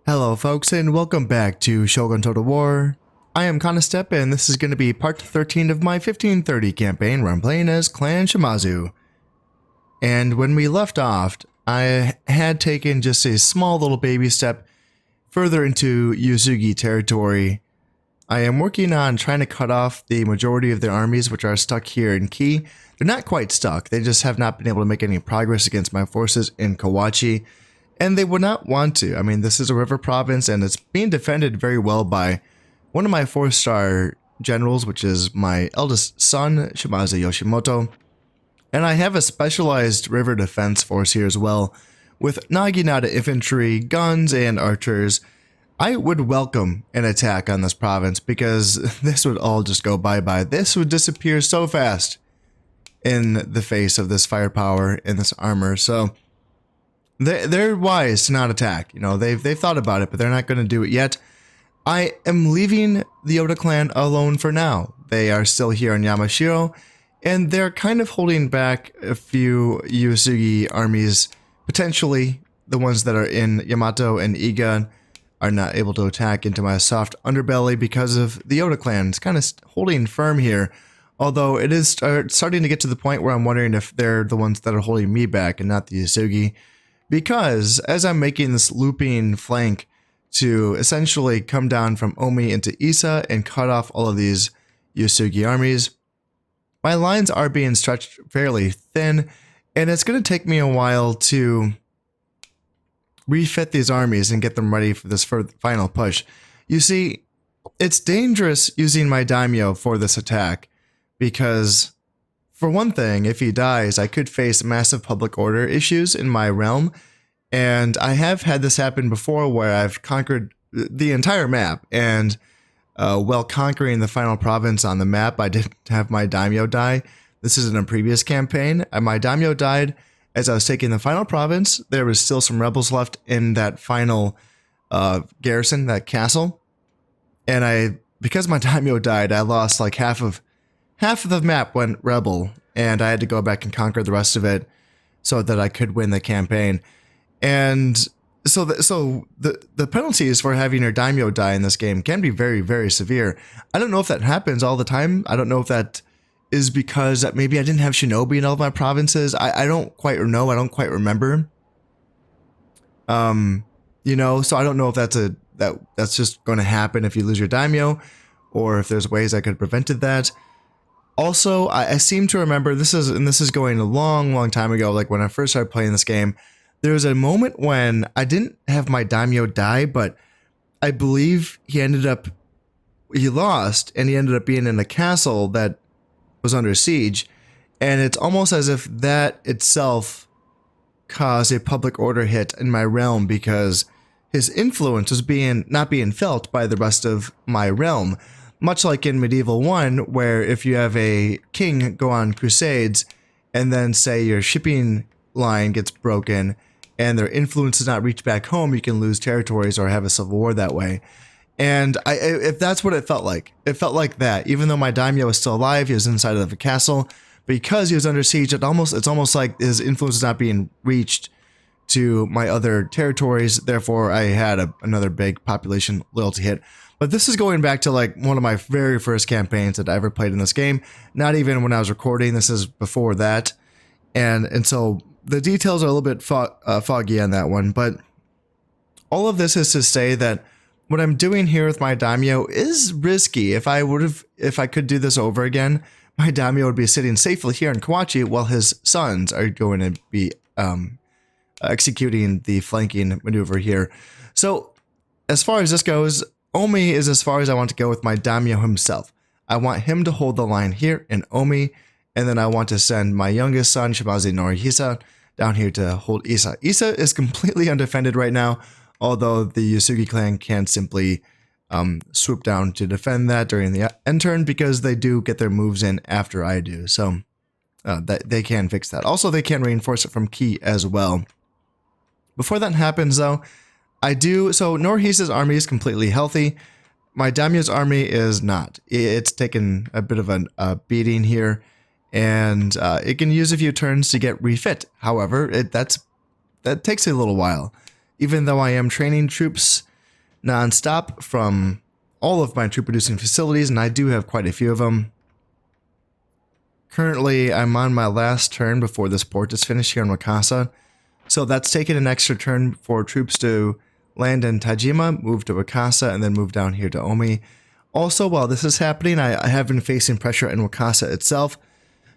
Hello folks and welcome back to Shogun Total War. I am Kanastep and this is going to be part 13 of my 1530 campaign where I'm playing as Clan Shimazu. And when we left off, I had taken just a small little baby step further into Uesugi territory. I am working on trying to cut off the majority of their armies which are stuck here in Ki. They're not quite stuck, they just have not been able to make any progress against my forces in Kawachi. And they would not want to. I mean, this is a river province and it's being defended very well by one of my 4-star generals, which is my eldest son, Shimazu Yoshimoto. And I have a specialized river defense force here as well, with Naginata infantry, guns, and archers. I would welcome an attack on this province because this would all just go bye-bye. This would disappear so fast in the face of this firepower and this armor. So they're wise to not attack. You know, they've thought about it, but they're not going to do it yet. I am leaving the Oda clan alone for now. They are still here in Yamashiro, and they're kind of holding back a few Uesugi armies. Potentially, the ones that are in Yamato and Iga are not able to attack into my soft underbelly because of the Oda clan. It's kind of holding firm here, although it is starting to get to the point where I'm wondering if they're the ones that are holding me back and not the Uesugi. Because as I'm making this looping flank to essentially come down from Omi into Isa and cut off all of these Uesugi armies, my lines are being stretched fairly thin, and it's going to take me a while to refit these armies and get them ready for this final push. You see, it's dangerous using my daimyo for this attack, because for one thing, if he dies, I could face massive public order issues in my realm, and I have had this happen before where I've conquered the entire map, and while conquering the final province on the map, I did have my daimyo die. This is in a previous campaign. My daimyo died as I was taking the final province. There was still some rebels left in that final garrison, that castle, and because my daimyo died, I lost like half of the map went rebel, and I had to go back and conquer the rest of it so that I could win the campaign. And so the penalties for having your daimyo die in this game can be very, very severe. I don't know if that happens all the time. I don't know if that is because that maybe I didn't have shinobi in all of my provinces. I don't quite know. I don't quite remember. You know, so I don't know if that's just going to happen if you lose your daimyo, or if there's ways I could have prevented that. Also, I seem to remember, this is going a long, long time ago, like when I first started playing this game, there was a moment when I didn't have my daimyo die, but I believe he lost, and he ended up being in a castle that was under siege, and it's almost as if that itself caused a public order hit in my realm because his influence was not being felt by the rest of my realm. Much like in Medieval 1, where if you have a king go on crusades and then say your shipping line gets broken and their influence does not reach back home, you can lose territories or have a civil war that way. And if that's what it felt like that. Even though my daimyo was still alive, he was inside of a castle. Because he was under siege, it's almost like his influence is not being reached to my other territories. Therefore, I had another big population loyalty hit. But this is going back to like one of my very first campaigns that I ever played in this game. Not even when I was recording. This is before that. And so the details are a little bit foggy on that one. But all of this is to say that what I'm doing here with my daimyo is risky. If I could do this over again, my daimyo would be sitting safely here in Kawachi while his sons are going to be executing the flanking maneuver here. So as far as this goes, Omi is as far as I want to go with my daimyo himself. I want him to hold the line here in Omi, and then I want to send my youngest son, Shimazu Norihisa, down here to hold Isa. Isa is completely undefended right now, although the Uesugi clan can simply swoop down to defend that during the end turn because they do get their moves in after I do. So they can fix that. Also, they can reinforce it from Ki as well. Before that happens, though, so Norihisa's army is completely healthy. My daimyo's army is not. It's taken a bit of a beating here, and it can use a few turns to get refit. However, that takes a little while. Even though I am training troops non-stop from all of my troop producing facilities, and I do have quite a few of them. Currently, I'm on my last turn before this port is finished here in Wakasa, so that's taken an extra turn for troops to land in Tajima, move to Wakasa, and then move down here to Omi. Also, while this is happening, I have been facing pressure in Wakasa itself,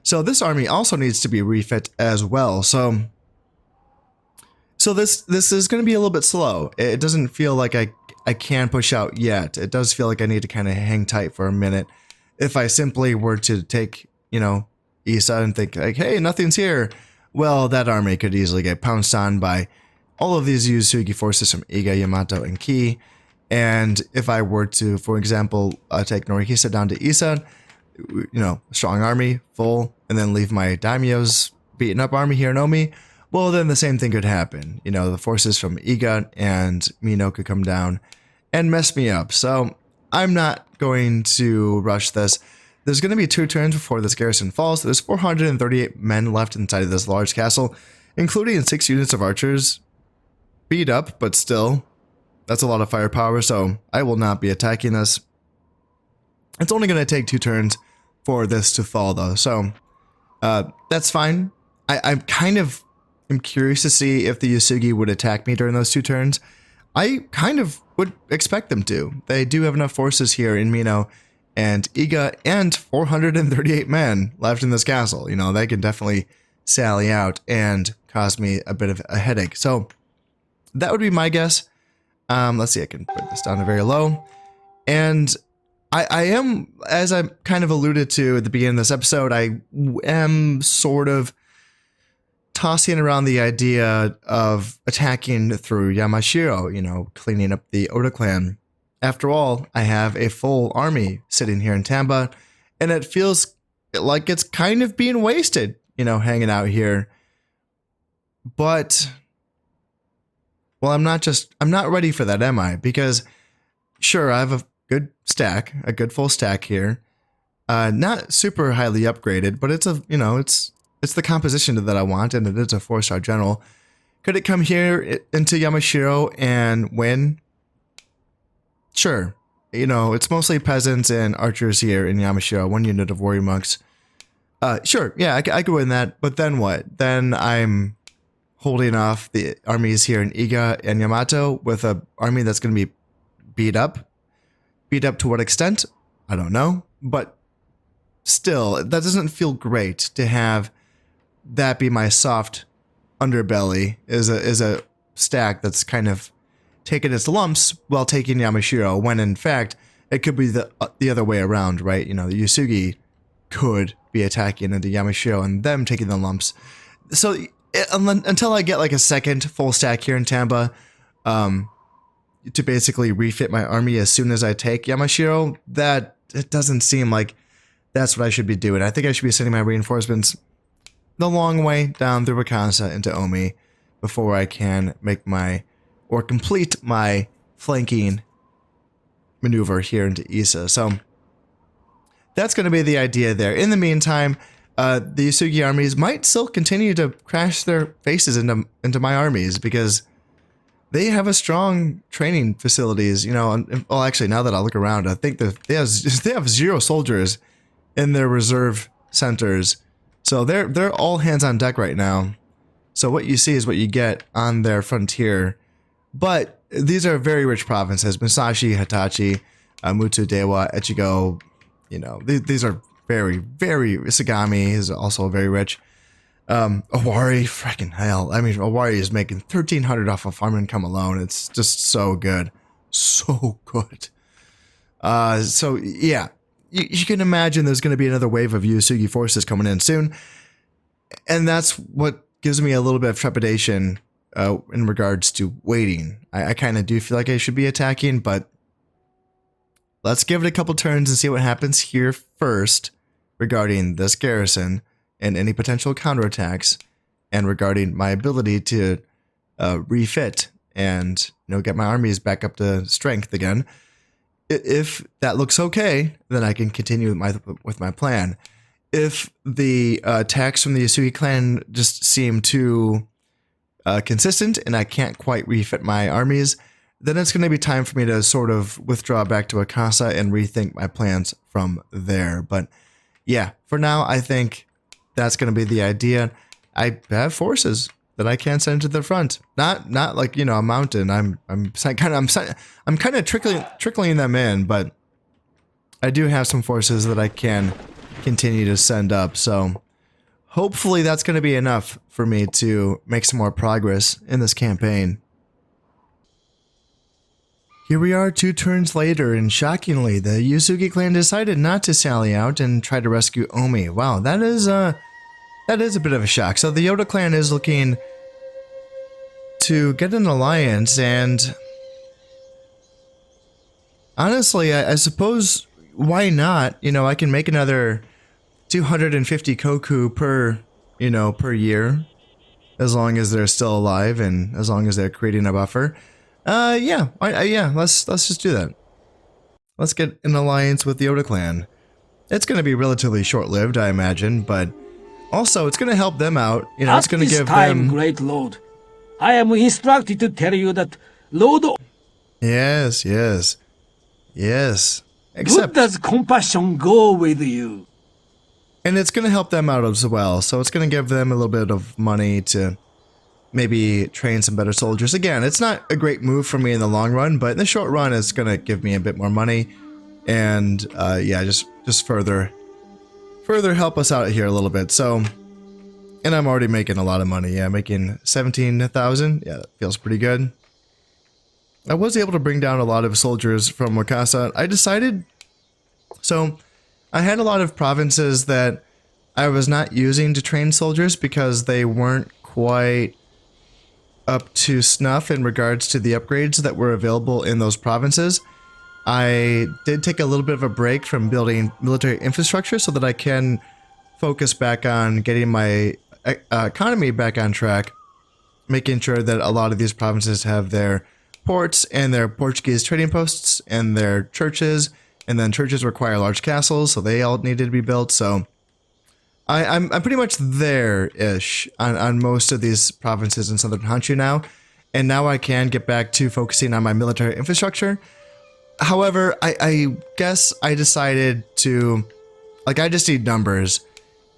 so this army also needs to be refit as well. So this is going to be a little bit slow. It doesn't feel like I can push out yet. It does feel like I need to kind of hang tight for a minute. If I simply were to take, Issa and think like, hey, nothing's here, well, that army could easily get pounced on by all of these Uesugi forces from Iga, Yamato, and Ki. And if I were to, for example, take Norihisa down to Issa, strong army, full, and then leave my daimyo's beaten up army here in Omi, well, then the same thing could happen. The forces from Iga and Mino could come down and mess me up. So I'm not going to rush this. There's going to be 2 turns before this garrison falls. There's 438 men left inside of this large castle, including 6 units of archers. Beat up, but still, that's a lot of firepower, so I will not be attacking this. It's only going to take 2 turns for this to fall, though, so that's fine. I'm kind of curious to see if the Uesugi would attack me during those 2 turns. I kind of would expect them to. They do have enough forces here in Mino and Iga, and 438 men left in this castle. They can definitely sally out and cause me a bit of a headache. So that would be my guess. Let's see, I can put this down to very low. And I am, as I kind of alluded to at the beginning of this episode, I am sort of tossing around the idea of attacking through Yamashiro, cleaning up the Oda clan. After all, I have a full army sitting here in Tamba, and it feels like it's kind of being wasted, hanging out here. But, well, I'm not ready for that, am I? Because, sure, I have a good full stack here. Not super highly upgraded, but it's it's the composition that I want, and it is a 4-star general. Could it come here into Yamashiro and win? Sure. It's mostly peasants and archers here in Yamashiro, 1 unit of warrior monks. Sure, yeah, I could win that, but then what? Then I'm holding off the armies here in Iga and Yamato with an army that's going to be beat up. Beat up to what extent? I don't know, but still, that doesn't feel great to have that be my soft underbelly, is a stack that's kind of taking its lumps while taking Yamashiro, when in fact it could be the other way around, right? The Uesugi could be attacking into Yamashiro and them taking the lumps. So until I get like a second full stack here in Tamba, to basically refit my army as soon as I take Yamashiro, that it doesn't seem like that's what I should be doing. I think I should be sending my reinforcements the long way down through Wakasa into Omi before I can complete my flanking maneuver here into Issa. So that's going to be the idea there. In the meantime, the Uesugi armies might still continue to crash their faces into my armies, because they have a strong training facilities. Well, actually, now that I look around, I think that they have 0 soldiers in their reserve centers, so they're all hands on deck right now. So what you see is what you get on their frontier. But these are very rich provinces: Musashi, Hitachi, Mutsu, Dewa, Echigo. These are very, very. Isagami is also very rich. Owari, freaking hell! I mean, Owari is making 1,300 off of farm income alone. It's just so good, so good. So yeah, you can imagine there's going to be another wave of Uesugi forces coming in soon, and that's what gives me a little bit of trepidation in regards to waiting. I kind of do feel like I should be attacking, but let's give it a couple turns and see what happens here first regarding this garrison and any potential counterattacks, and regarding my ability to refit and get my armies back up to strength again. If that looks okay, then I can continue with my plan. If the attacks from the Uesugi clan just seem too consistent and I can't quite refit my armies, then it's going to be time for me to sort of withdraw back to Akasa and rethink my plans from there. But yeah, for now, I think that's going to be the idea. I have forces that I can send to the front. Not like, you know, a mountain. I'm kind of trickling them in, but I do have some forces that I can continue to send up. So hopefully that's going to be enough for me to make some more progress in this campaign. Here we are 2 turns later, and shockingly, the Uesugi clan decided not to sally out and try to rescue Omi. Wow, that is a bit of a shock. So the Yoda clan is looking to get an alliance, and honestly, I suppose, why not? You know, I can make another 250 koku per year, as long as they're still alive and as long as they're creating a buffer. Yeah, let's just do that. Let's get an alliance with the Yoda clan. It's going to be relatively short-lived, I imagine, but also it's going to help them out. You know, it's going to give them. Great Lord, I am instructed to tell you that Lord. Yes. Good does compassion go with you. And it's going to help them out as well. So it's going to give them a little bit of money to maybe train some better soldiers. Again, it's not a great move for me in the long run, but in the short run, it's going to give me a bit more money. And yeah, just further help us out here a little bit. So, and I'm already making a lot of money. Yeah, making 17,000. Yeah, that feels pretty good. I was able to bring down a lot of soldiers from Wakasa. I decided, so I had a lot of provinces that I was not using to train soldiers because they weren't quite up to snuff in regards to the upgrades that were available in those provinces. I did take a little bit of a break from building military infrastructure so that I can focus back on getting my economy back on track, making sure that a lot of these provinces have their ports and their Portuguese trading posts and their churches, and then churches require large castles, so they all needed to be built. So I'm pretty much there-ish on most of these provinces in southern Honshu now, and now I can get back to focusing on my military infrastructure. However, I guess I decided to, like, I just need numbers.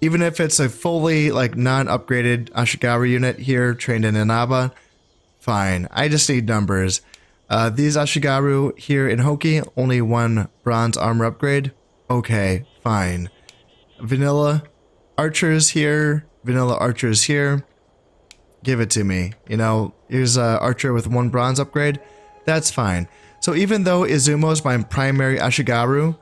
Even if it's a fully, like, non-upgraded Ashigaru unit here trained in Inaba, fine. I just need numbers. These Ashigaru here in Hoki, only 1 bronze armor upgrade. Okay, fine. Vanilla archers here, vanilla archers here. Give it to me. You know, here's a archer with 1 bronze upgrade. That's fine. So even though Izumo's my primary Ashigaru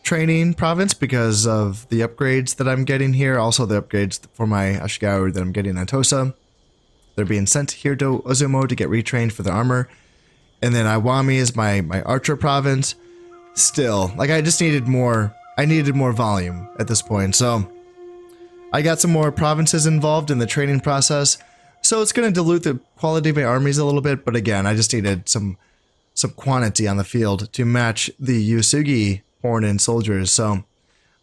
training province because of the upgrades that I'm getting here, also the upgrades for my Ashigaru that I'm getting on Tosa, they're being sent here to Izumo to get retrained for their armor. And then Iwami is my archer province. Still, like, I just needed more. I needed more volume at this point. So I got some more provinces involved in the training process. So it's going to dilute the quality of my armies a little bit. But again, I just needed some quantity on the field to match the Uesugi horn-in soldiers. So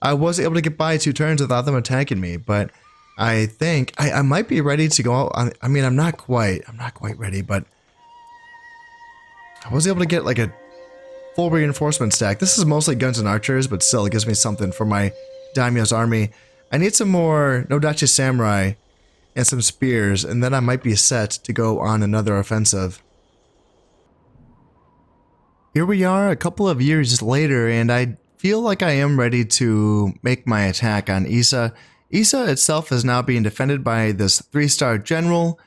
I was able to get by 2 turns without them attacking me. But I think I might be ready to go out. I mean, I'm not quite ready, but I was able to get like a full reinforcement stack. This is mostly guns and archers, but still it gives me something for my daimyo's army. I need some more Nodachi samurai and some spears, and then I might be set to go on another offensive. Here we are a couple of years later, and I feel like I am ready to make my attack on Issa. Issa itself is now being defended by this 3-star general,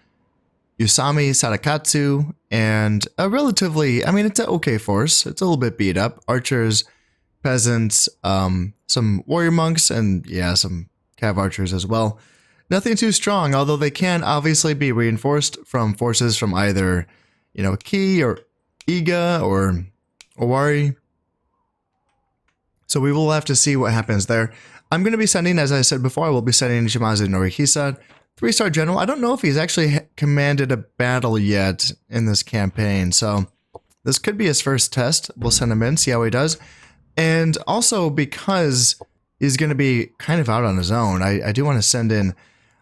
Usami Sadakatsu, and a relatively, I mean, it's an okay force. It's a little bit beat up. Archers, peasants, some warrior monks, and yeah, some cav archers as well. Nothing too strong, although they can obviously be reinforced from forces from either, you know, Ki or Iga or Owari. So we will have to see what happens there. I'm going to be sending, as I said before, I will be sending Shimazu Norihisa, 3-star general. I don't know if he's actually commanded a battle yet in this campaign, so this could be his first test. We'll send him in, see how he does. And also because he's going to be kind of out on his own, I do want to send in.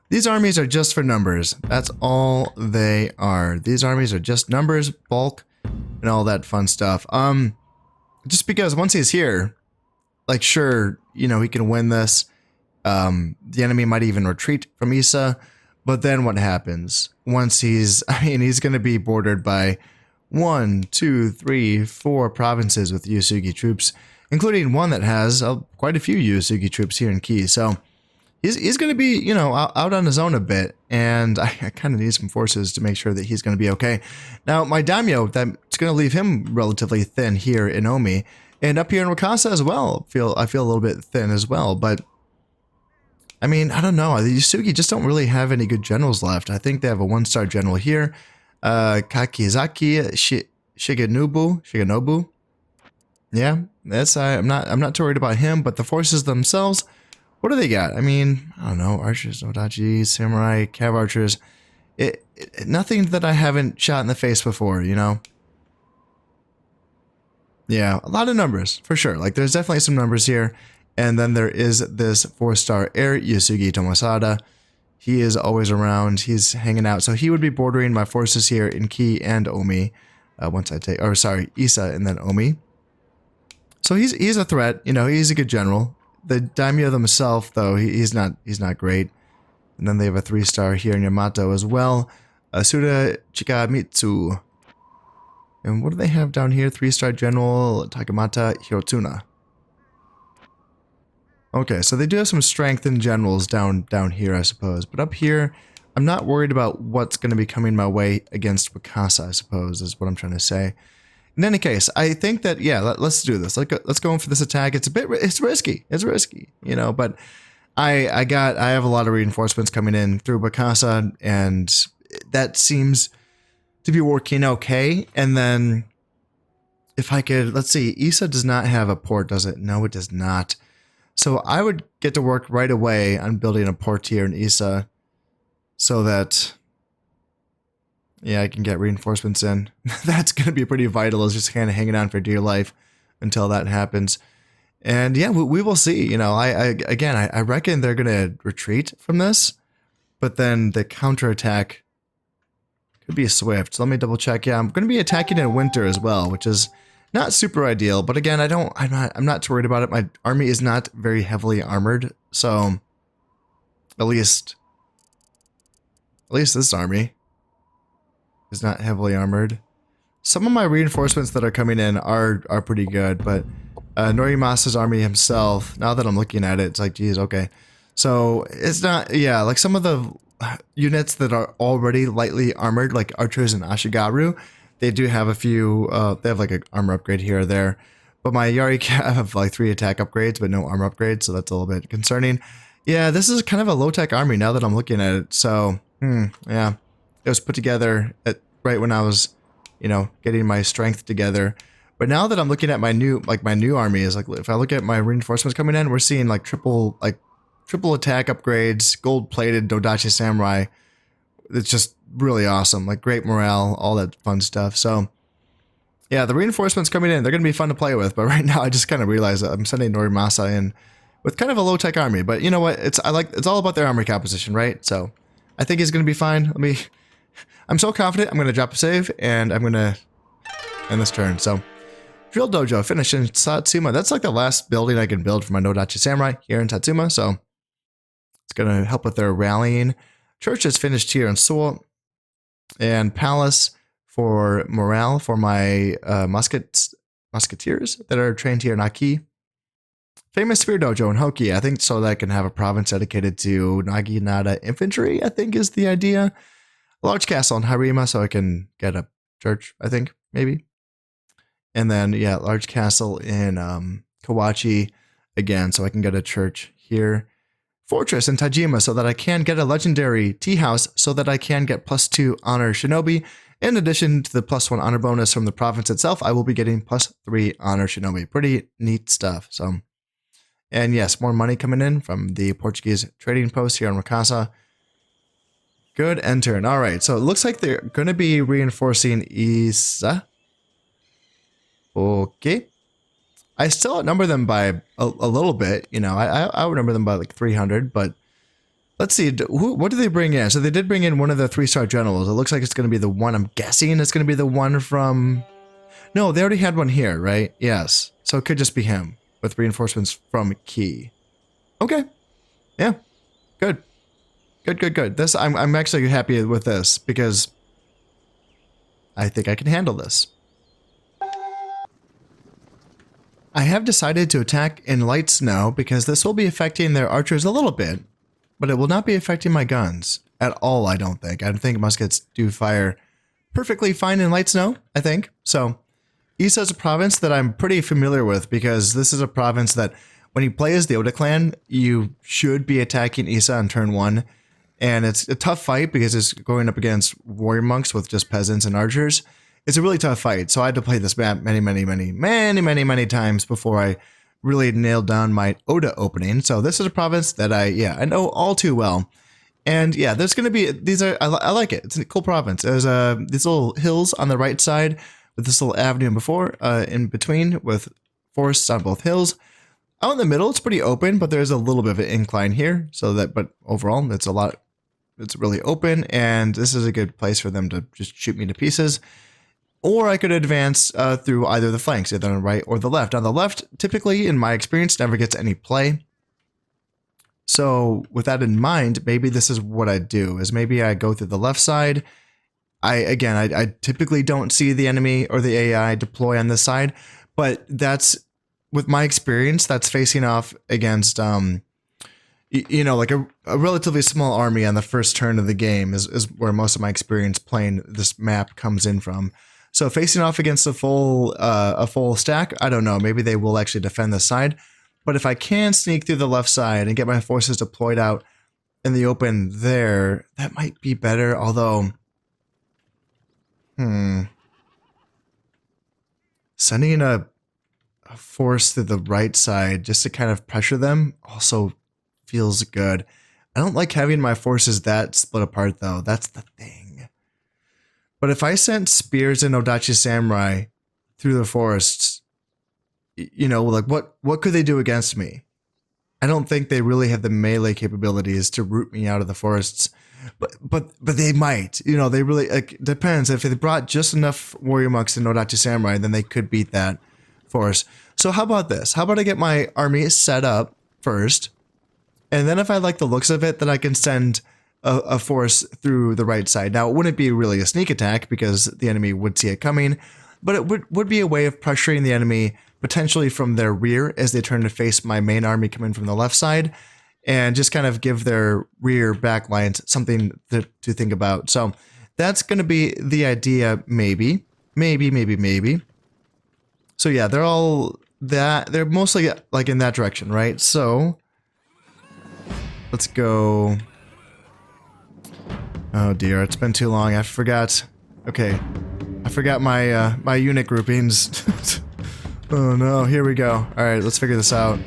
These armies are just for numbers. That's all they are. These armies are just numbers, bulk. and all that fun stuff. Just because once he's here, like, sure, you know, he can win this. The enemy might even retreat from Issa, but then what happens once he's going to be bordered by 1, 2, 3, 4 provinces with Uesugi troops, including one that has quite a few Uesugi troops here in Kii. So he's going to be, you know, out on his own a bit, and I kind of need some forces to make sure that he's going to be okay. Now, my daimyo, that's going to leave him relatively thin here in Omi, and up here in Wakasa as well. I feel a little bit thin as well, but I mean, I don't know. The Uesugi just don't really have any good generals left. I think they have a 1-star general here. Kakizaki Shigenobu. Yeah, that's I'm not too worried about him, but the forces themselves, what do they got? I mean, I don't know, archers, odachi, samurai, cav archers. Nothing that I haven't shot in the face before, you know? Yeah, a lot of numbers, for sure. Like, there's definitely some numbers here. And then there is this 4-star heir, Uesugi Tomasada. He is always around. He's hanging out. So he would be bordering my forces here in Kii and Omi. Once I take, or sorry, Issa and then Omi. So he's a threat. You know, he's a good general. The daimyo themselves, though, he's not great. And then they have a 3-star here in Yamato as well. Suda Chikamitsu. And what do they have down here? 3-star general Takamata Hirotuna. Okay, so they do have some strength in generals down here, I suppose. But up here, I'm not worried about what's going to be coming my way against Wakasa, I suppose, is what I'm trying to say. In any case, I think that, yeah, let's do this. Let's go in for this attack. It's risky. It's risky, you know, but I have a lot of reinforcements coming in through Wakasa, and that seems to be working okay. And then if I could, let's see, Issa does not have a port, does it? No, it does not. So I would get to work right away on building a port here in Issa so that, yeah, I can get reinforcements in. That's going to be pretty vital, is just kind of hanging on for dear life until that happens. And yeah, we will see. You know, I reckon they're going to retreat from this, but then the counterattack could be swift. So let me double check. Yeah, I'm going to be attacking in winter as well, which is not super ideal, but again, I'm not too worried about it. My army is not very heavily armored, so at least this army is not heavily armored. Some of my reinforcements that are coming in are pretty good, but Norimasa's army himself, now that I'm looking at it, it's like, geez, okay. So it's not, yeah, like some of the units that are already lightly armored, like archers and Ashigaru, they do have a few, they have like an armor upgrade here or there. But my Yari have like 3 attack upgrades, but no armor upgrades, so that's a little bit concerning. Yeah, this is kind of a low-tech army now that I'm looking at it. So, yeah. It was put together right when I was, you know, getting my strength together. But now that I'm looking at my new army, is like, if I look at my reinforcements coming in, we're seeing like triple attack upgrades, gold-plated Dodachi Samurai. It's just really awesome, like great morale, all that fun stuff. So yeah, the reinforcements coming in, they're going to be fun to play with, but right now I just kind of realized that I'm sending Norimasa in with kind of a low-tech army, but you know what, it's all about their army composition, right? So I think he's going to be fine. I'm so confident. I'm going to drop a save and I'm going to end this turn. So Drill Dojo finished in Satsuma. That's like the last building I can build for my Nodachi Samurai here in Satsuma, so it's going to help with their rallying. Church is finished here in Seoul, and Palace for morale for my musketeers that are trained here in Aki. Famous Spear Dojo in Hoki, I think, so that I can have a province dedicated to Naginata infantry, I think is the idea. A large castle in Harima, so I can get a church, I think, maybe. And then, yeah, large castle in Kawachi, again, so I can get a church here. Fortress in Tajima, so that I can get a legendary tea house, so that I can get +2 honor shinobi. In addition to the +1 honor bonus from the province itself, I will be getting +3 honor shinobi. Pretty neat stuff. So, and yes, more money coming in from the Portuguese trading post here in Wakasa. Good end turn. All right, so it looks like they're going to be reinforcing Issa. Okay. I still outnumber them by a little bit, you know, I outnumber them by like 300, but Let's see. What did they bring in? So they did bring in one of the 3-star generals. It looks like it's going to be the one. I'm guessing it's going to be the one from... No, they already had one here, right? Yes. So it could just be him with reinforcements from Key. Okay. Yeah. Good. Good. This I'm actually happy with this because I think I can handle this. I have decided to attack in light snow because this will be affecting their archers a little bit, but it will not be affecting my guns at all, I don't think. I think muskets do fire perfectly fine in light snow, I think. So, Issa is a province that I'm pretty familiar with because this is a province that when you play as the Oda clan, you should be attacking Issa on turn 1. And it's a tough fight because it's going up against warrior monks with just peasants and archers. It's a really tough fight. So I had to play this map many times before I really nailed down my Oda opening. So this is a province that I know all too well. And yeah, there's going to be, I like it. It's a cool province. There's these little hills on the right side with this little avenue in between with forests on both hills. Out in the middle, it's pretty open, but there's a little bit of an incline here. But overall, it's really open, and this is a good place for them to just shoot me to pieces. Or I could advance through either the flanks, either on the right or the left. On the left, typically, in my experience, never gets any play. So with that in mind, maybe this is what I do, is maybe I go through the left side. I typically don't see the enemy or the AI deploy on this side, but that's, with my experience, that's facing off against, like a relatively small army on the first turn of the game is where most of my experience playing this map comes in from. So facing off against a full stack, I don't know, maybe they will actually defend this side. But if I can sneak through the left side and get my forces deployed out in the open there, that might be better. Although, sending a force to the right side just to kind of pressure them also feels good. I don't like having my forces that split apart though. That's the thing. But if I sent spears and Odachi Samurai through the forests, like what could they do against me? I don't think they really have the melee capabilities to root me out of the forests. But they might. They really, depends. If they brought just enough warrior monks and Odachi Samurai, then they could beat that force. So how about this? How about I get my army set up first, and then if I like the looks of it, then I can send a force through the right side. Now, it wouldn't be really a sneak attack because the enemy would see it coming, but it would be a way of pressuring the enemy potentially from their rear as they turn to face my main army coming from the left side, and just kind of give their rear back lines something to think about. So that's going to be the idea, maybe. So yeah, they're mostly like in that direction, right? So let's go. Oh dear, it's been too long. I forgot. Okay, I forgot my my unit groupings. Oh no, here we go. All right, let's figure this out.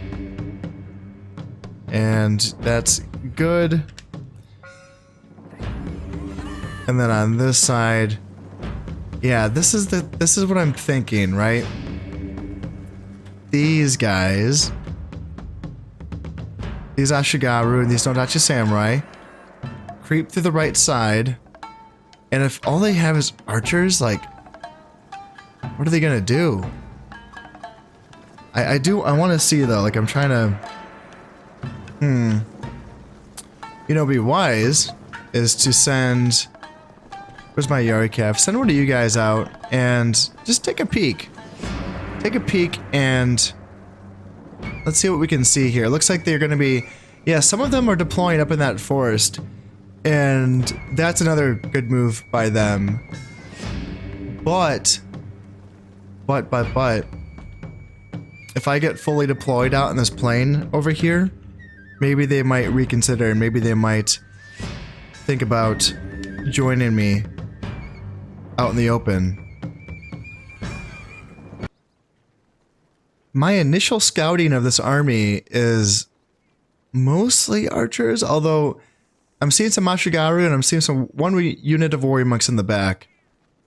And that's good. And then on this side, yeah, this is what I'm thinking, right? These guys, these Ashigaru and these Nodachi Samurai, creep through the right side, and if all they have is archers, like, what are they gonna do? I want to see though, like I'm trying to, be wise is to send, where's my Yarikav? Send one of you guys out and just take a peek. Take a peek and let's see what we can see here. It looks like they're going to be, yeah, some of them are deploying up in that forest, and that's another good move by them. But if I get fully deployed out in this plain over here, maybe they might reconsider, and maybe they might think about joining me out in the open. My initial scouting of this army is mostly archers, although I'm seeing some Ashigaru and I'm seeing one unit of warrior monks in the back.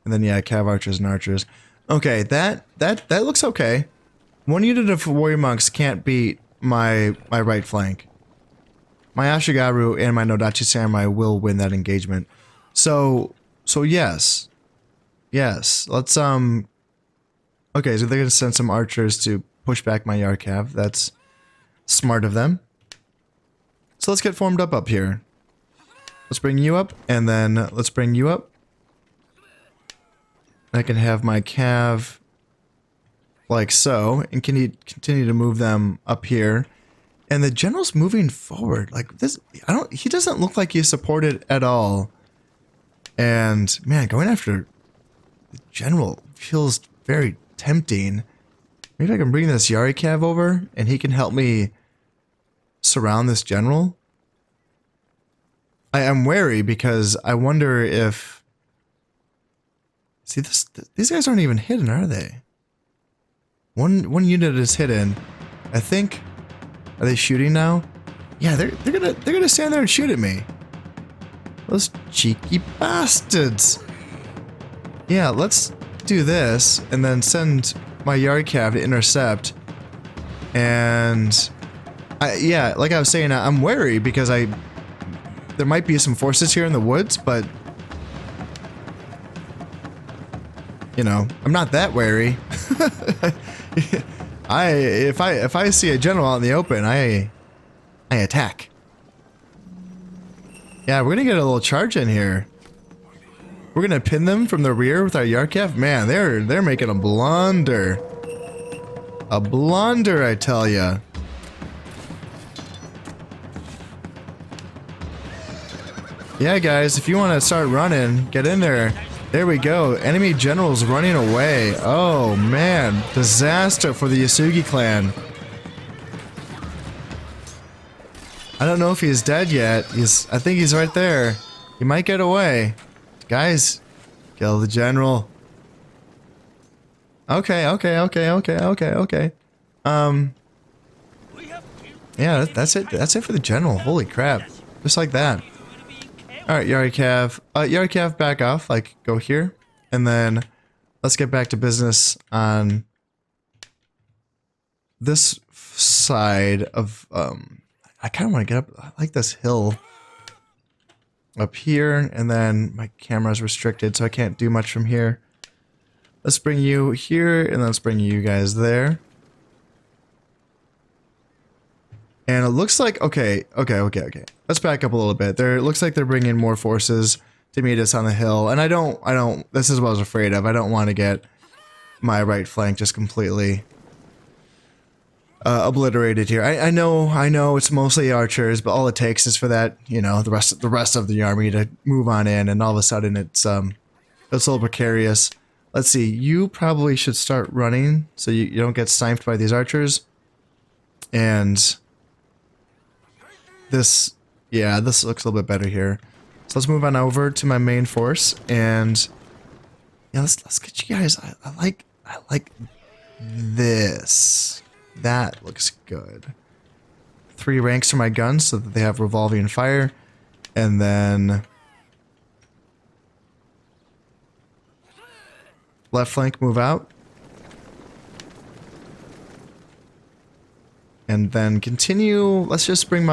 And then yeah, cav archers and archers. Okay, that looks okay. One unit of warrior monks can't beat my right flank. my Ashigaru and my Nodachi Samurai will win that engagement. So yes. Yes. Let's, okay, so they're gonna send some archers to push back my Yarcav. That's smart of them. So let's get formed up here. Let's bring you up, and then let's bring you up. I can have my cav like so, and can you continue to move them up here. And the general's moving forward. Like this, he doesn't look like he's supported at all. And man, going after the general feels very tempting. Maybe I can bring this Yari Cav over and he can help me surround this general. I am wary because I wonder if... See, these guys aren't even hidden, are they? One unit is hidden. I think... Are they shooting now? Yeah, they're gonna stand there and shoot at me. Those cheeky bastards. Yeah, let's do this and then send my Yari Cav to intercept. And yeah, like I was saying, I'm wary because there might be some forces here in the woods, but you know, I'm not that wary. If I see a general out in the open, I attack. Yeah, we're gonna get a little charge in here. We're gonna pin them from the rear with our Yarcav. Man, they're making a blunder. A blunder, I tell ya. Yeah, guys, if you want to start running, get in there. There we go. Enemy generals running away. Oh, man. Disaster for the Uesugi clan. I don't know if he's dead yet. I think he's right there. He might get away. Guys, kill the general. Okay. Yeah, that's it. That's it for the general. Holy crap. Just like that. Alright, Yari Cav. Yari Cav, back off. Like, go here. And then let's get back to business on this side of, I kind of want to get up. I like this hill up here. And then my camera's restricted, so I can't do much from here. Let's bring you here, and let's bring you guys there. And it looks like, okay. Let's back up a little bit. It looks like they're bringing more forces to meet us on the hill. And I don't, this is what I was afraid of. I don't want to get my right flank just completely obliterated here. I know it's mostly archers, but all it takes is for that, you know, the rest of the army to move on in, and all of a sudden it's a little precarious. Let's see, you probably should start running so you don't get sniped by these archers. And this looks a little bit better here. So let's move on over to my main force, and yeah, let's get you guys. I like this. That looks good. 3 ranks for my guns so that they have revolving fire, and then left flank move out, and then continue. Let's just bring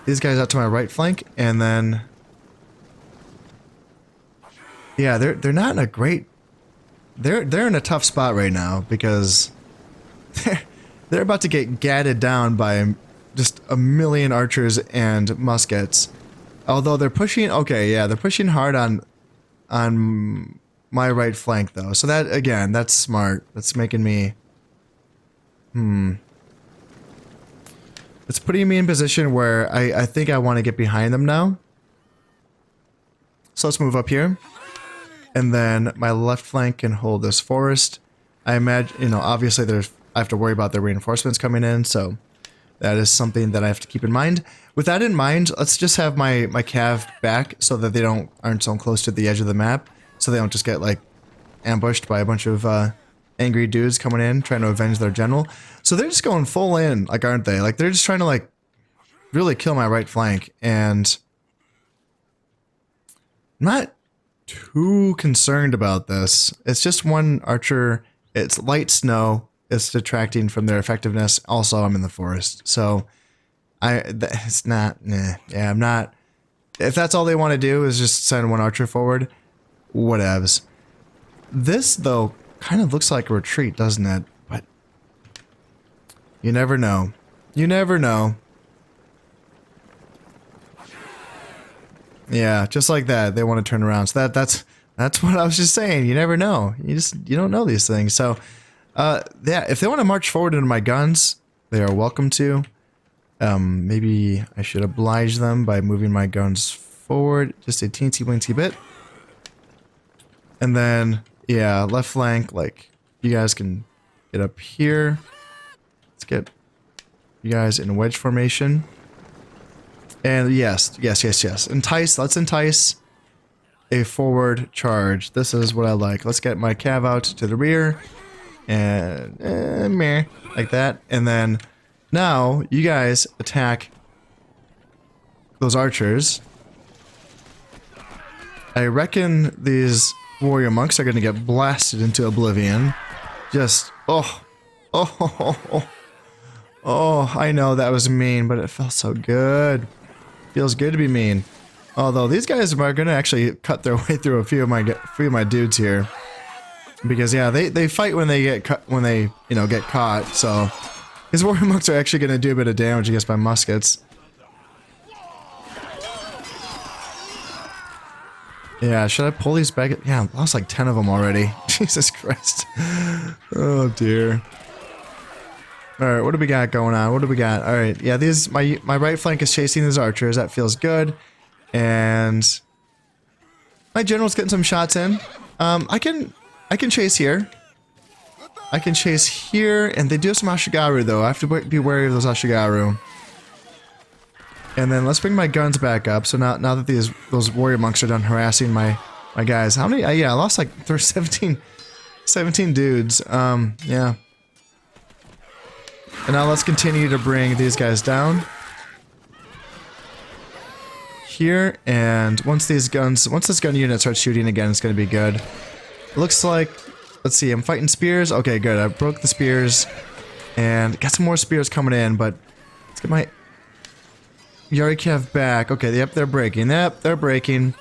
these guys out to my right flank, and then yeah, they're not in a great. They're in a tough spot right now because they're about to get gadded down by just a million archers and muskets. Although they're pushing, okay, yeah, they're pushing hard on my right flank though. So that, again, that's smart. That's making me, it's putting me in position where I think I want to get behind them now. So let's move up here. And then my left flank can hold this forest. I imagine, you know, obviously I have to worry about the reinforcements coming in, so that is something that I have to keep in mind. With that in mind, let's just have my cav back so that they aren't so close to the edge of the map, so they don't just get like ambushed by a bunch of angry dudes coming in trying to avenge their general. So they're just going full in, like, aren't they? Like, they're just trying to like really kill my right flank, and I'm not too concerned about this. It's just one archer. It's light snow. It's detracting from their effectiveness. Also, I'm in the forest, so It's not, nah. Yeah, I'm not. If that's all they want to do is just send one archer forward, whatevs. This, though, kind of looks like a retreat, doesn't it? But you never know. You never know. Yeah, just like that, they want to turn around. So that's what I was just saying. You never know. You don't know these things. So, yeah, if they want to march forward into my guns, they are welcome to. Maybe I should oblige them by moving my guns forward just a teensy weensy bit. And then, yeah, left flank, like, you guys can get up here. Let's get you guys in wedge formation. And yes. Entice, let's entice a forward charge. This is what I like. Let's get my cav out to the rear. And, meh, like that. And then, now, you guys attack those archers. I reckon these warrior monks are going to get blasted into oblivion. Just, oh, I know that was mean, but it felt so good. Feels good to be mean. Although these guys are going to actually cut their way through a few of my dudes here, because yeah, they fight when they get get caught. So his warrior monks are actually going to do a bit of damage against my muskets. Yeah, should I pull these back? Yeah, I lost like 10 of them already. Jesus Christ. Oh dear. Alright, what do we got going on? What do we got? Alright, yeah, my right flank is chasing these archers. That feels good. And my general's getting some shots in. I can chase here. I can chase here, and they do have some Ashigaru though. I have to be wary of those Ashigaru. And then let's bring my guns back up. So now that those warrior monks are done harassing my guys. How many? Yeah, I lost like 17 dudes. Yeah. And now let's continue to bring these guys down here. And once this gun unit starts shooting again, it's going to be good. Looks like, let's see, I'm fighting spears. Okay, good. I broke the spears and got some more spears coming in, but let's get my Yarikav back. Okay, yep, they're breaking. Yep, they're breaking.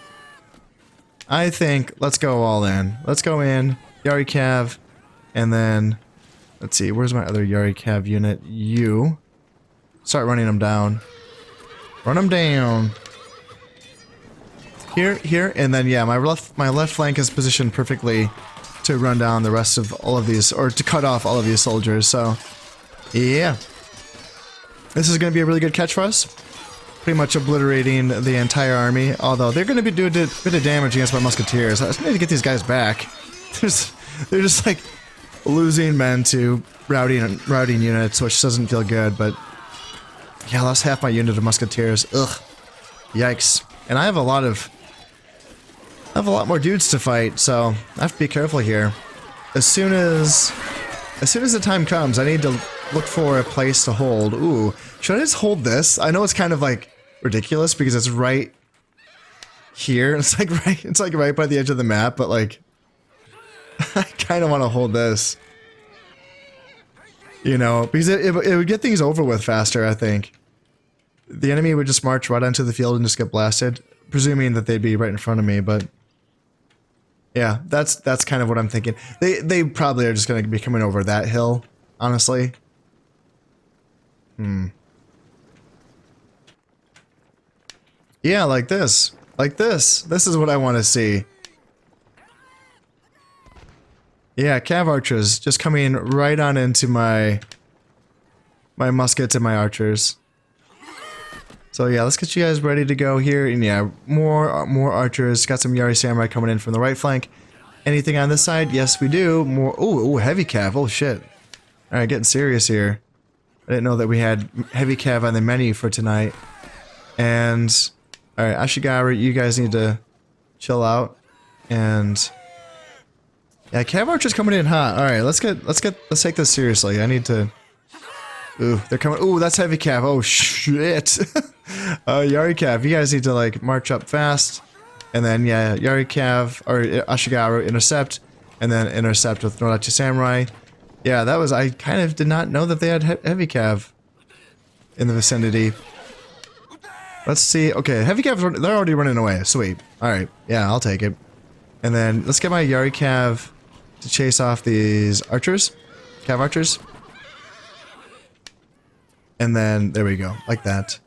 I think let's go all in. Let's go in, Yarikav, and then let's see, where's my other Yarikav unit? You. Start running them down. Run them down. Here, and then yeah, my left flank is positioned perfectly to run down the rest of all of these, or to cut off all of these soldiers, so yeah. This is going to be a really good catch for us. Pretty much obliterating the entire army, although they're going to be doing a bit of damage against my musketeers. I just need to get these guys back. They're just like losing men to routing units, which doesn't feel good, but yeah, I lost half my unit of musketeers. Ugh. Yikes. And I have a lot more dudes to fight, so I have to be careful here. As soon as the time comes, I need to look for a place to hold. Ooh, should I just hold this? I know it's kind of like ridiculous because it's right here. It's like right by the edge of the map, but like I kind of want to hold this. You know, because it would get things over with faster, I think. The enemy would just march right onto the field and just get blasted, presuming that they'd be right in front of me, but yeah, that's kind of what I'm thinking. They probably are just going to be coming over that hill, honestly. Yeah, like this. Like this. This is what I want to see. Yeah, cav archers just coming right on into my muskets and my archers. So yeah, let's get you guys ready to go here. And yeah, more archers. Got some Yari Samurai coming in from the right flank. Anything on this side? Yes, we do. More. Ooh, heavy cav. Oh shit. All right, getting serious here. I didn't know that we had heavy cav on the menu for tonight. And all right, Ashigaru, you guys need to chill out. And yeah, cav archers coming in hot. All right, let's take this seriously. I need to. Ooh, they're coming. Ooh, that's heavy cav. Oh shit. Yari cav, you guys need to like march up fast, and then yeah, Yari cav or Ashigaru intercept, and then intercept with Nodachi Samurai. Yeah, that was. I kind of did not know that they had heavy cav. in the vicinity. Let's see. Okay, heavy cav, they're already running away. Sweet. Alright, yeah, I'll take it. And then let's get my Yari cav to chase off these archers. Cav archers. And then, there we go. Like that.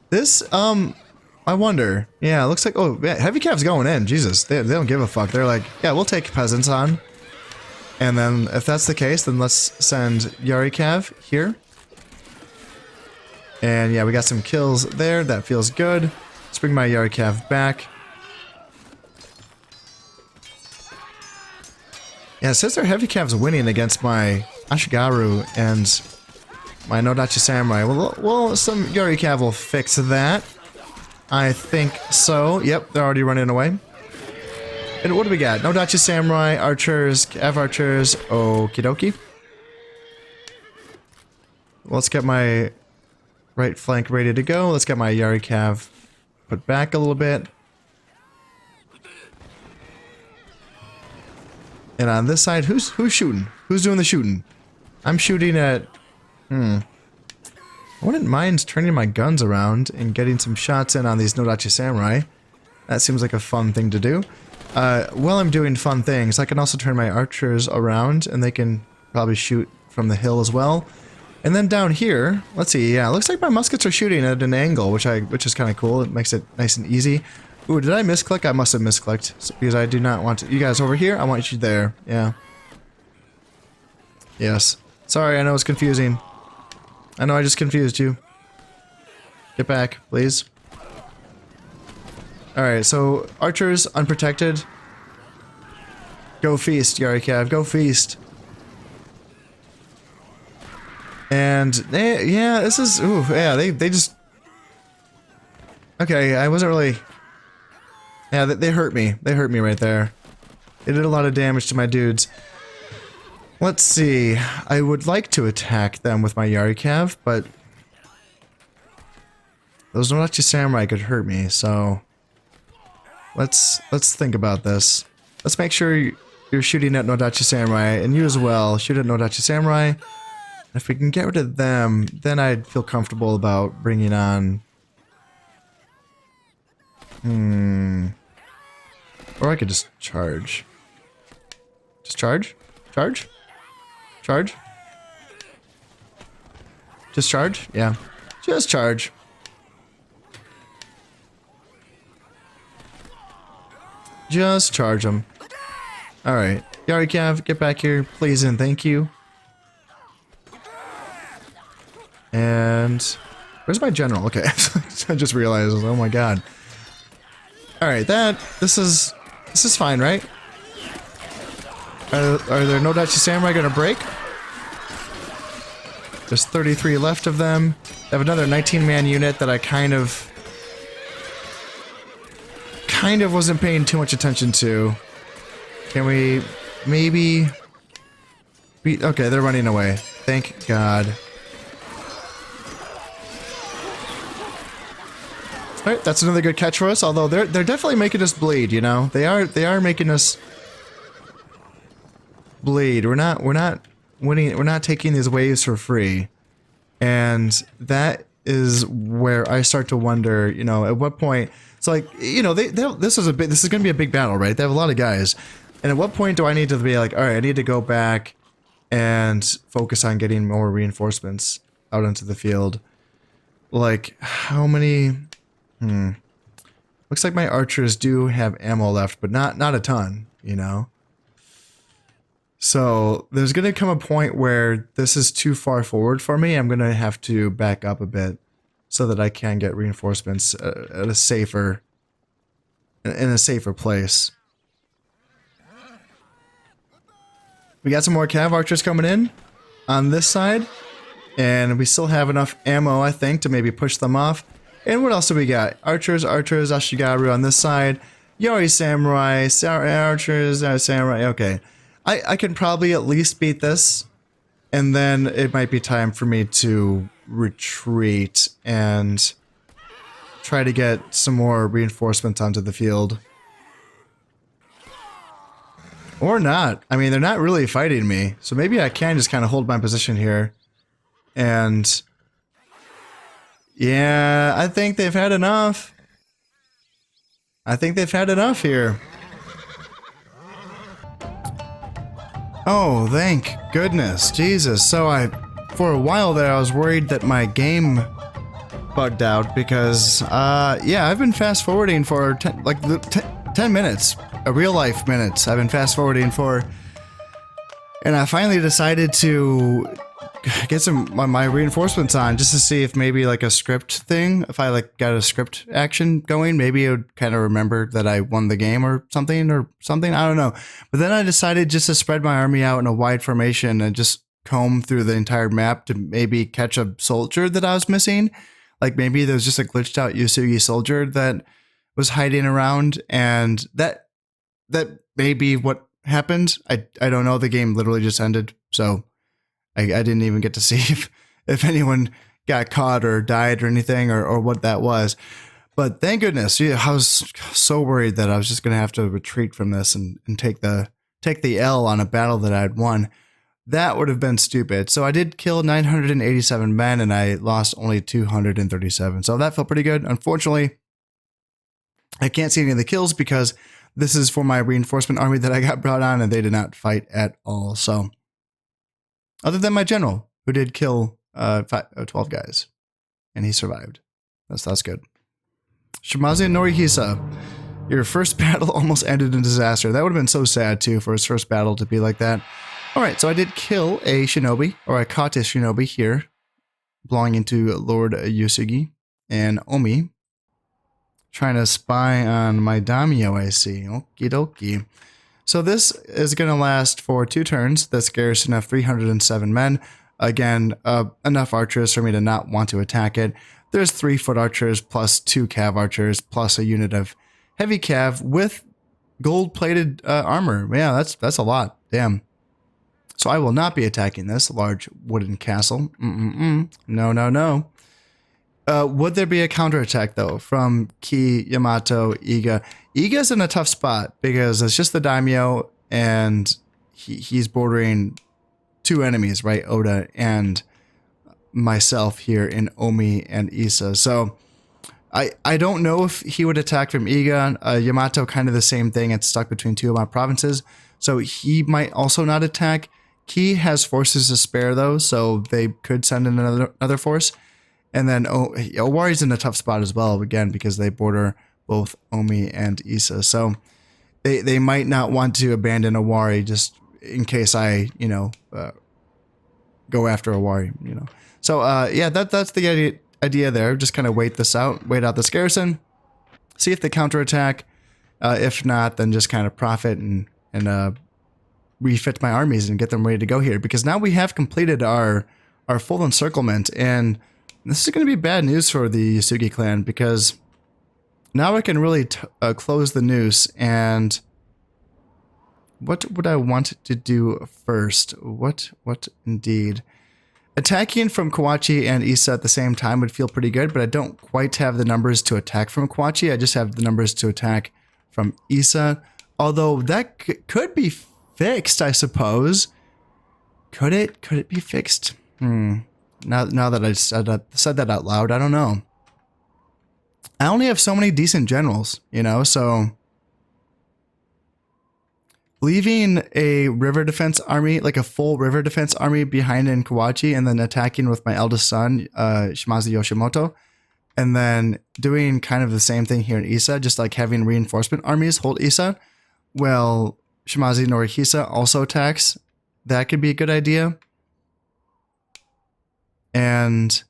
This, I wonder. Yeah, it looks like, oh, yeah, heavy cav's going in. Jesus, they don't give a fuck. They're like, yeah, we'll take peasants on. And then, if that's the case, then let's send Yari cav here. And yeah, we got some kills there. That feels good. Let's bring my Yari cav back. Yeah, since their heavy cav's winning against my Ashigaru and my Nodachi Samurai, well, some Yari cav will fix that. I think so. Yep, they're already running away. And what do we got? Nodachi Samurai, archers, cav archers, okie dokie. Let's get my right flank ready to go. Let's get my Yari cav put back a little bit. And on this side, who's shooting? Who's doing the shooting? I'm shooting at... I wouldn't mind turning my guns around and getting some shots in on these Nodachi Samurai. That seems like a fun thing to do. While I'm doing fun things, I can also turn my archers around and they can probably shoot from the hill as well. And then down here, let's see, yeah, it looks like my muskets are shooting at an angle, which is kind of cool. It makes it nice and easy. Ooh, did I misclick? I must have misclicked, because I do not want to... You guys over here? I want you there. Yeah. Yes. Sorry, I know it's confusing. I know I just confused you. Get back, please. Alright, so archers, unprotected. Go feast, Yari cav, go feast. And, yeah, this is... Ooh, yeah, they just... Okay, I wasn't really... Yeah, they hurt me. They hurt me right there. They did a lot of damage to my dudes. Let's see. I would like to attack them with my Yari cav, but... Those Nodachi Samurai could hurt me, so... Let's think about this. Let's make sure you're shooting at Nodachi Samurai, and you as well. Shoot at Nodachi Samurai. If we can get rid of them, then I'd feel comfortable about bringing on... Or I could just charge. Just charge? Charge? Charge? Just charge? Yeah. Just charge. Just charge them. Alright. Yari cav, get back here, please and thank you. And... Where's my general? Okay. I just realized, oh my god. Alright, this is fine, right? Are there Nodachi Samurai gonna break? There's 33 left of them. I have another 19-man unit that I kind of wasn't paying too much attention to. Can we maybe beat... Okay, they're running away. Thank God. Alright, that's another good catch for us, although they're definitely making us bleed, you know? They are making us bleed. We're not winning, we're not taking these waves for free. And that is where I start to wonder, you know, at what point it's like, you know, this is gonna be a big battle, right? They have a lot of guys. And at what point do I need to be like, alright, I need to go back and focus on getting more reinforcements out into the field? Like, how many... Looks like my archers do have ammo left, but not a ton, you know? So, there's gonna come a point where this is too far forward for me. I'm gonna have to back up a bit so that I can get reinforcements at a safer... in a safer place. We got some more cav archers coming in on this side, and we still have enough ammo, I think, to maybe push them off. And what else do we got? Archers, Ashigaru on this side. Yari Samurai, archers, Samurai. Okay. I can probably at least beat this. And then it might be time for me to retreat and try to get some more reinforcements onto the field. Or not. I mean, they're not really fighting me. So maybe I can just kind of hold my position here. And... Yeah, I think they've had enough. I think they've had enough here. Oh, thank goodness. Jesus. So for a while there, I was worried that my game bugged out because, yeah, I've been fast forwarding for 10 minutes, real life minutes. I've been fast forwarding for, and I finally decided to get my reinforcements on just to see if maybe like a script thing, if I like got a script action going, maybe it would kind of remember that I won the game or something. I don't know. But then I decided just to spread my army out in a wide formation and just comb through the entire map to maybe catch a soldier that I was missing. Like maybe there was just a glitched out Uesugi soldier that was hiding around, and that may be what happened. I don't know. The game literally just ended, so I didn't even get to see if anyone got caught or died or anything or what that was. But thank goodness, yeah, I was so worried that I was just gonna have to retreat from this and take the L on a battle that I had won. That would have been stupid. So I did kill 987 men and I lost only 237. So that felt pretty good. Unfortunately, I can't see any of the kills because this is for my reinforcement army that I got brought on and they did not fight at all. So other than my general who did kill 12 guys and he survived. That's good. Shimazu Norihisa, your first battle almost ended in disaster. That would have been so sad too for his first battle to be like that. Alright, so I did kill a shinobi, or I caught a shinobi here, belonging to Lord Uesugi and Omi. Trying to spy on my daimyo, I see. Okie dokie. So this is going to last for 2 turns. This garrison of 307 men. Again, enough archers for me to not want to attack it. There's 3 foot archers plus 2 cav archers plus a unit of heavy cav with gold-plated armor. Yeah, that's a lot. Damn. So I will not be attacking this large wooden castle. No. Would there be a counterattack, though, from Ki, Yamato, Iga? Iga's in a tough spot because it's just the daimyo, and he's bordering 2 enemies, right? Oda and myself here in Omi and Issa. So I don't know if he would attack from Iga. Yamato, kind of the same thing. It's stuck between 2 of my provinces. So he might also not attack. Ki has forces to spare, though, so they could send in another force. And then Owari's in a tough spot as well, again, because they border both Omi and Issa. So they might not want to abandon Owari just in case I, go after Owari, So, yeah, that's the idea there. Just kind of wait out this garrison, see if they counterattack. If not, then just kind of profit and refit my armies and get them ready to go here, because now we have completed our full encirclement, and this is going to be bad news for the Uesugi clan, because now I can really close the noose. And what would I want to do first? What indeed? Attacking from Kawachi and Issa at the same time would feel pretty good, but I don't quite have the numbers to attack from Kawachi. I just have the numbers to attack from Issa, although that could be fixed, I suppose. Could it be fixed? Now that I said that out loud, I don't know. I only have so many decent generals, so leaving a river defense army, like a full river defense army behind in Kawachi, and then attacking with my eldest son, Shimazu Yoshimoto, and then doing kind of the same thing here in Issa, just like having reinforcement armies hold Issa. Well, Shimazu Norihisa also attacks. That could be a good idea. And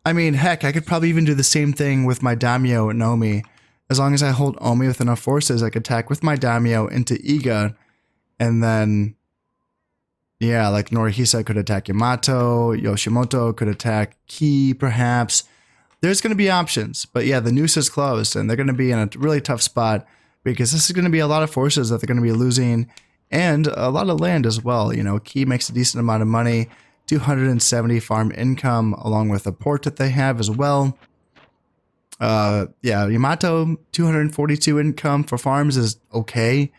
I mean, heck, I could probably even do the same thing with my daimyo and Omi. As long as I hold Omi with enough forces, I could attack with my daimyo into Iga. And then, yeah, like Norihisa could attack Yamato, Yoshimoto could attack Ki, perhaps. There's going to be options. But yeah, the noose is closed, and they're going to be in a really tough spot, because this is going to be a lot of forces that they're going to be losing, and a lot of land as well. Ki makes a decent amount of money, 270 farm income, along with a port that they have as well. Yeah, Yamato, 242 income for farms is okay.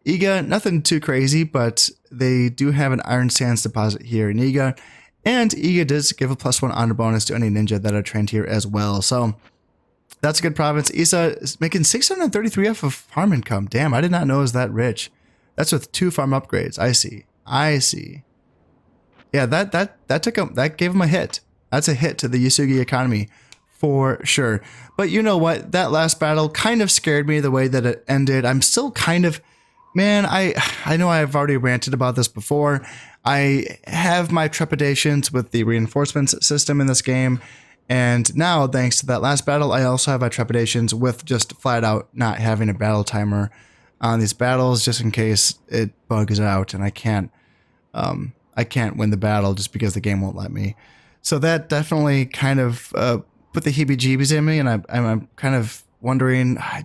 Iga, nothing too crazy, but they do have an iron sands deposit here in Iga, And Iga does give a +1 honor bonus to any ninja that are trained here as well. So that's a good province. Isa is making 633 off of farm income. Damn, I did not know it was that rich. That's with 2 farm upgrades. I see. I see. Yeah, that gave him a hit. That's a hit to the Uesugi economy for sure. But you know what? That last battle kind of scared me the way that it ended. I'm still kind of, man, I know I've already ranted about this before. I have my trepidations with the reinforcements system in this game. And now, thanks to that last battle, I also have my trepidations with just flat out not having a battle timer on these battles, just in case it bugs out and I can't win the battle just because the game won't let me. So that definitely kind of put the heebie-jeebies in me, and I'm kind of wondering. I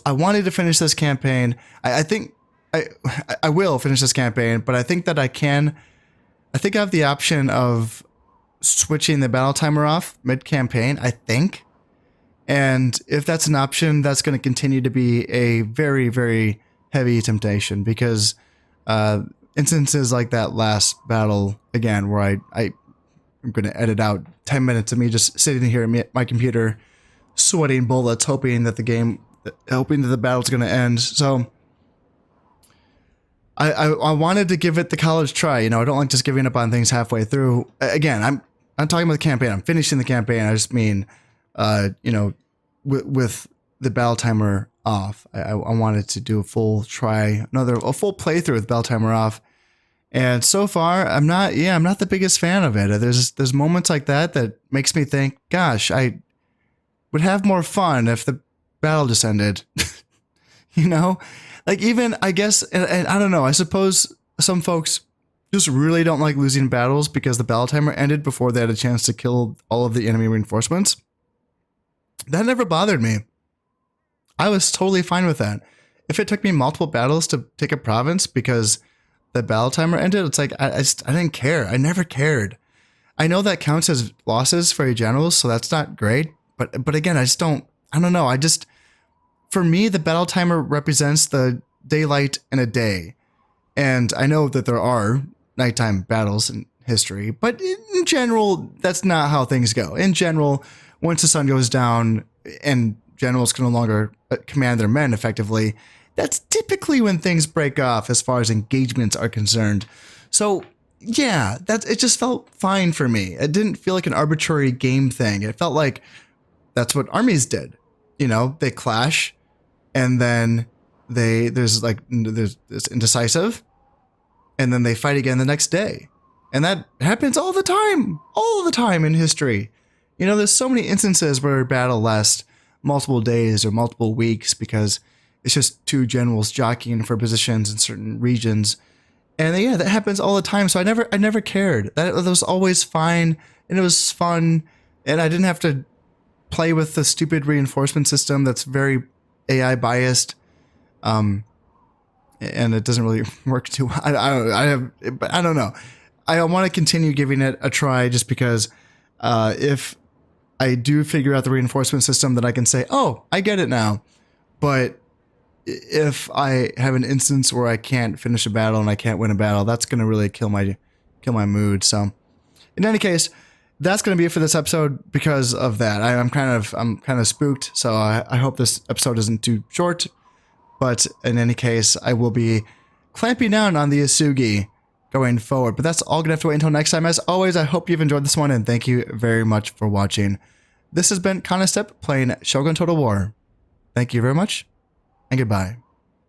wanted to finish this campaign. I think I will finish this campaign, but I think that I can. I think I have the option of switching the battle timer off mid-campaign, I think. And if that's an option, that's going to continue to be a very, very heavy temptation, because instances like that last battle, again, where I'm going to edit out 10 minutes of me just sitting here at my computer, sweating bullets, hoping that the battle's going to end. So I wanted to give it the college try. You know, I don't like just giving up on things halfway through. Again, I'm talking about the campaign. I'm finishing the campaign. I just mean, you know, with the battle timer off. I wanted to do a full try, a full playthrough with battle timer off. And so far, I'm not the biggest fan of it. There's moments like that makes me think, gosh, I would have more fun if the battle just ended. You know, like, even, I guess, and I don't know, I suppose some folks just really don't like losing battles because the battle timer ended before they had a chance to kill all of the enemy reinforcements. That never bothered me. I was totally fine with that. If it took me multiple battles to take a province because the battle timer ended, it's like, I didn't care. I never cared. I know that counts as losses for your generals, so that's not great. But again, I don't know. For me, the battle timer represents the daylight in a day. And I know that there are nighttime battles in history, but in general, that's not how things go. In general, once the sun goes down and generals can no longer command their men effectively, that's typically when things break off as far as engagements are concerned. So yeah, it just felt fine for me. It didn't feel like an arbitrary game thing. It felt like that's what armies did. You know, they clash, and then there's this indecisive, and then they fight again the next day. And that happens all the time in history. You know, there's so many instances where a battle lasts multiple days or multiple weeks because it's just two generals jockeying for positions in certain regions. And yeah, that happens all the time. So I never cared. That was always fine, and it was fun, and I didn't have to play with the stupid reinforcement system that's very AI biased. And it doesn't really work too well. I don't know. I want to continue giving it a try just because if I do figure out the reinforcement system, then I can say, oh, I get it now. But if I have an instance where I can't finish a battle and I can't win a battle, that's going to really kill my mood. So in any case, that's going to be it for this episode because of that. I'm kind of spooked. So I hope this episode isn't too short. But in any case, I will be clamping down on the Uesugi going forward. But that's all going to have to wait until next time. As always, I hope you've enjoyed this one, and thank you very much for watching. This has been Conestep playing Shogun Total War. Thank you very much, and goodbye.